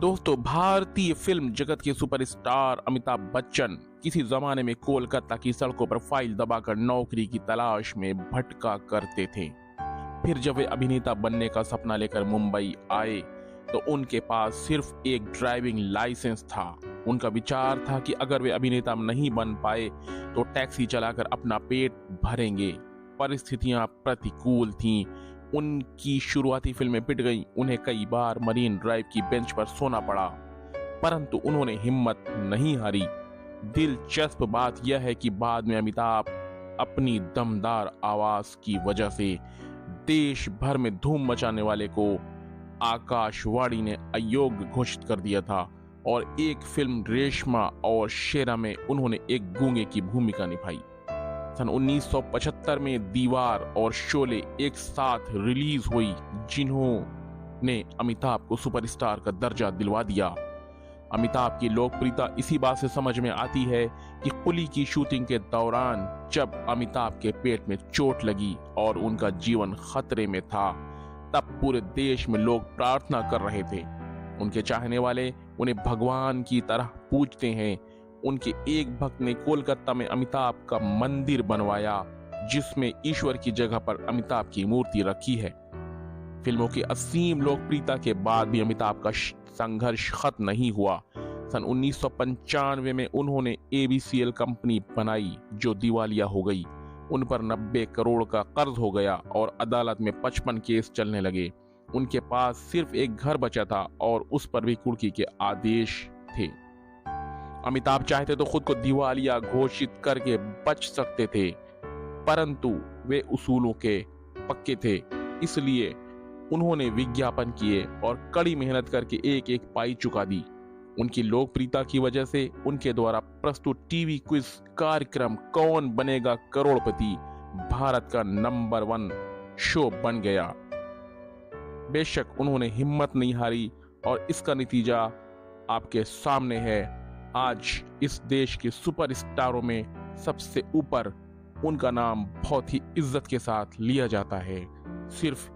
दोस्तों, भारतीय फिल्म जगत के सुपरस्टार अमिताभ बच्चन किसी जमाने में कोलकाता की सड़कों पर फाइल दबाकर नौकरी की तलाश में भटका करते थे। फिर जब वे अभिनेता बनने का सपना लेकर मुंबई आए तो उनके पास सिर्फ एक ड्राइविंग लाइसेंस था। उनका विचार था कि अगर वे अभिनेता नहीं बन पाए तो टैक्सी चलाकर अपना पेट भरेंगे। परिस्थितियां प्रतिकूल थीं। उनकी शुरुआती फिल्में पिट गईं। उन्हें कई बार मरीन ड्राइव की बेंच पर सोना पड़ा, परंतु उन्होंने हिम्मत नहीं हारी। दिलचस्प बात यह है कि बाद में अमिताभ अपनी दमदार आवाज की वजह से देश भर में धूम मचाने वाले को आकाशवाणी ने अयोग्य घोषित कर दिया था और एक फिल्म रेशमा और शेरा में उन्होंने एक गूंगे की भूमिका निभाई। सन 1975 में दीवार और शोले एक साथ रिलीज हुई, जिन्होंने अमिताभ को सुपरस्टार का दर्जा दिलवा दिया। अमिताभ की लोकप्रियता इसी बात से समझ में आती है कि कुली की शूटिंग के दौरान जब अमिताभ के पेट में चोट लगी और उनका जीवन खतरे में था, तब पूरे देश में लोग प्रार्थना कर रहे थे। उनके चाहने वाले उन्हें भगवान की तरह पूजते हैं। उनके एक भक्त ने कोलकाता में अमिताभ का मंदिर बनवाया, जिसमें ईश्वर की जगह पर अमिताभ की मूर्ति रखी है। फिल्मों की असीम लोकप्रियता के बाद भी अमिताभ का संघर्ष खत्म नहीं हुआ। सन 1995 में उन्होंने एबीसीएल कंपनी बनाई, जो दिवालिया हो गई। उन पर 90 करोड़ का कर्ज हो गया और अदालत में 55 केस चलने लगे। उनके पास सिर्फ एक घर बचा था और उस पर भी कुर्की के आदेश थे। अमिताभ चाहते तो खुद को दिवालिया घोषित करके बच सकते थे, परंतु वे उसूलों के पक्के थे, इसलिए उन्होंने विज्ञापन किए और कड़ी मेहनत करके एक एक पाई चुका दी। उनकी लोकप्रियता की वजह से उनके द्वारा प्रस्तुत टीवी क्विज कार्यक्रम कौन बनेगा करोड़पति भारत का नंबर 1 शो बन गया। बेशक उन्होंने हिम्मत नहीं हारी और इसका नतीजा आपके सामने है। आज इस देश के सुपरस्टारों में सबसे ऊपर उनका नाम बहुत ही इज्जत के साथ लिया जाता है, सिर्फ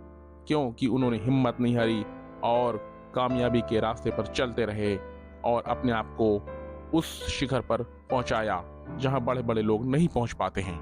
क्योंकि उन्होंने हिम्मत नहीं हारी और कामयाबी के रास्ते पर चलते रहे और अपने आप को उस शिखर पर पहुंचाया जहां बड़े बड़े लोग नहीं पहुंच पाते हैं।